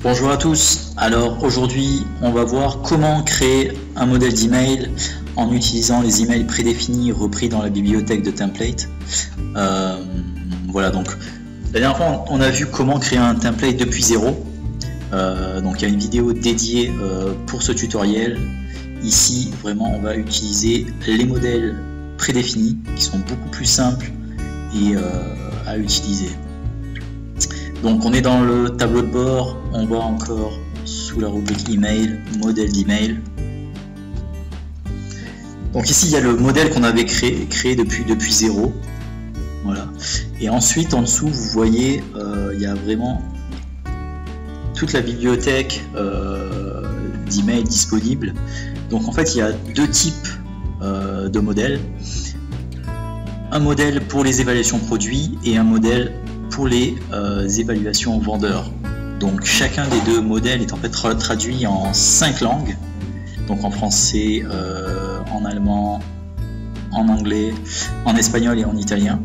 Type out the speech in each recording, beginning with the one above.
Bonjour à tous, alors aujourd'hui on va voir comment créer un modèle d'email en utilisant les emails prédéfinis repris dans la bibliothèque de template. Voilà, donc la dernière fois on a vu comment créer un template depuis zéro. Donc il y a une vidéo dédiée pour ce tutoriel. Ici vraiment on va utiliser les modèles prédéfinis qui sont beaucoup plus simples et à utiliser. Donc on est dans le tableau de bord, on voit encore sous la rubrique email, modèle d'email. Donc ici il y a le modèle qu'on avait créé depuis zéro. Voilà. Et ensuite en dessous vous voyez il y a vraiment toute la bibliothèque d'email disponible. Donc en fait il y a deux types de modèles. Un modèle pour les évaluations produits et un modèle pour les évaluations vendeurs. Donc chacun des deux modèles est en fait traduit en 5 langues, donc en français, en allemand, en anglais, en espagnol et en italien.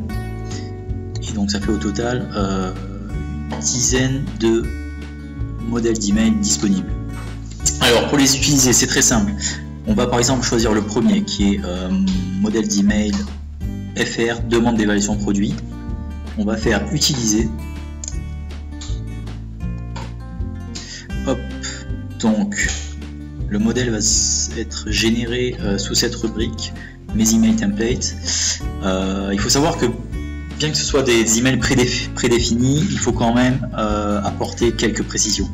Et donc ça fait au total une dizaine de modèles d'email disponibles. Alors pour les utiliser c'est très simple. On va par exemple choisir le premier qui est modèle d'email FR, demande d'évaluation produit. On va faire utiliser. Hop, donc le modèle va être généré sous cette rubrique mes emails templates. Il faut savoir que bien que ce soit des emails prédéfinis, il faut quand même apporter quelques précisions.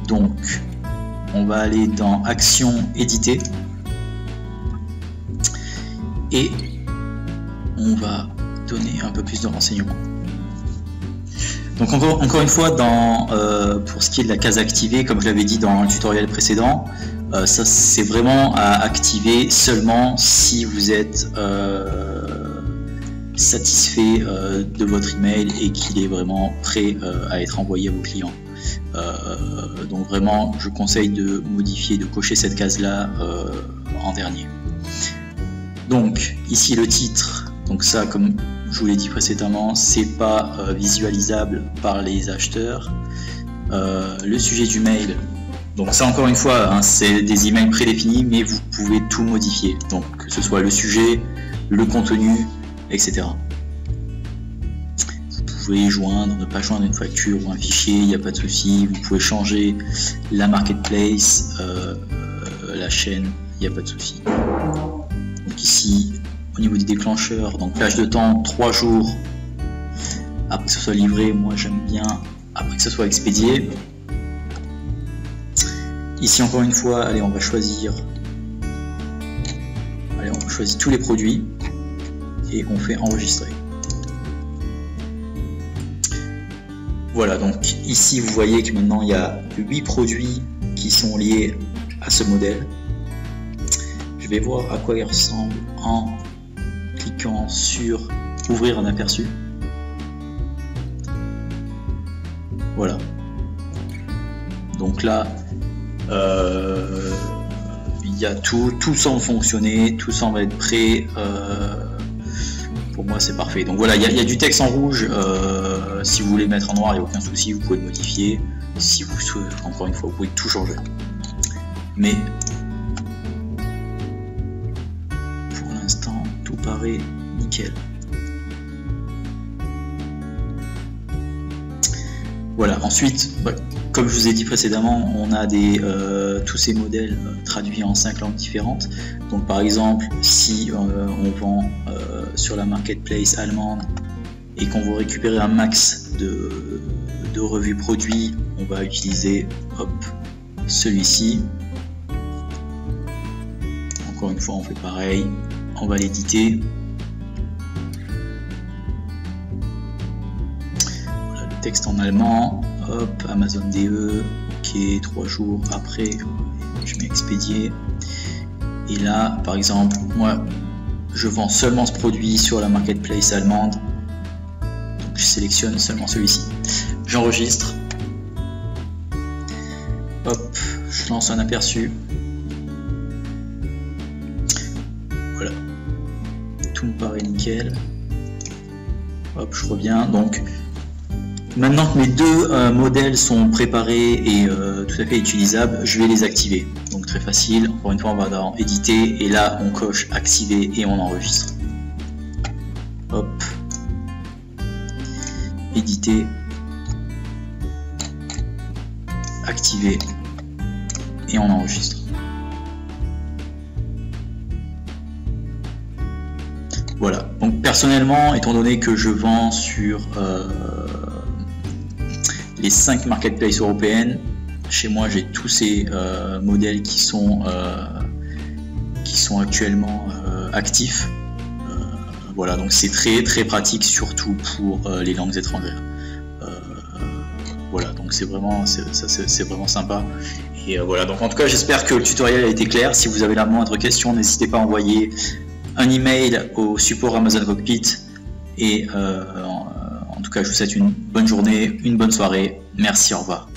Donc on va aller dans action éditer et on va donner un peu plus de renseignements. Donc encore une fois, pour ce qui est de la case activée, comme je l'avais dit dans le tutoriel précédent, ça c'est vraiment à activer seulement si vous êtes satisfait de votre email et qu'il est vraiment prêt à être envoyé à vos clients. Donc vraiment je conseille de modifier, de cocher cette case là en dernier. Donc ici le titre, donc ça comme je vous l'ai dit précédemment, c'est pas visualisable par les acheteurs. Le sujet du mail, donc ça encore une fois hein, c'est des emails prédéfinis mais vous pouvez tout modifier, donc que ce soit le sujet, le contenu, etc. Vous pouvez joindre, ne pas joindre une facture ou un fichier, il n'y a pas de souci. Vous pouvez changer la marketplace, la chaîne, il n'y a pas de souci. Donc ici au niveau des déclencheurs, donc plage de temps 3 jours après que ce soit livré, moi j'aime bien après que ce soit expédié. Ici encore une fois, allez on va choisir tous les produits et on fait enregistrer. Voilà, donc ici vous voyez que maintenant il y a 8 produits qui sont liés à ce modèle. Je vais voir à quoi il ressemble en cliquant sur ouvrir un aperçu. Voilà. Donc là, il y a tout semble fonctionner, tout semble être prêt. Pour moi c'est parfait. Donc voilà, il y a du texte en rouge. Si vous voulez mettre en noir, il n'y a aucun souci, vous pouvez le modifier. Si vous souhaitez, encore une fois, vous pouvez tout changer. Mais pour l'instant, tout paraît nickel. Voilà, ensuite, comme je vous ai dit précédemment, on a tous ces modèles traduits en 5 langues différentes. Donc par exemple, si on vend sur la marketplace allemande et qu'on veut récupérer un max de revues produits, on va utiliser celui-ci. Encore une fois, on fait pareil, on va l'éditer. Voilà, le texte en allemand, Amazon DE, ok, 3 jours après, je mets expédier. Et là, par exemple, moi, je vends seulement ce produit sur la marketplace allemande. Donc je sélectionne seulement celui-ci. J'enregistre. Hop, je lance un aperçu. Voilà. Tout me paraît nickel. Hop, je reviens. Donc Maintenant que mes deux modèles sont préparés et tout à fait utilisables, je vais les activer. Donc très facile, encore une fois on va dans éditer et là on coche activer et on enregistre. Hop, éditer, activer et on enregistre. Voilà, donc personnellement, étant donné que je vends sur les 5 marketplaces européennes, chez moi j'ai tous ces modèles qui sont actuellement actifs. Voilà, donc c'est très pratique, surtout pour les langues étrangères. Voilà, donc c'est vraiment sympa. Et voilà, donc en tout cas j'espère que le tutoriel a été clair. Si vous avez la moindre question, n'hésitez pas à envoyer un email au support Amazon Cockpit. Et en tout cas je vous souhaite une bonne journée, une bonne soirée. Merci, au revoir.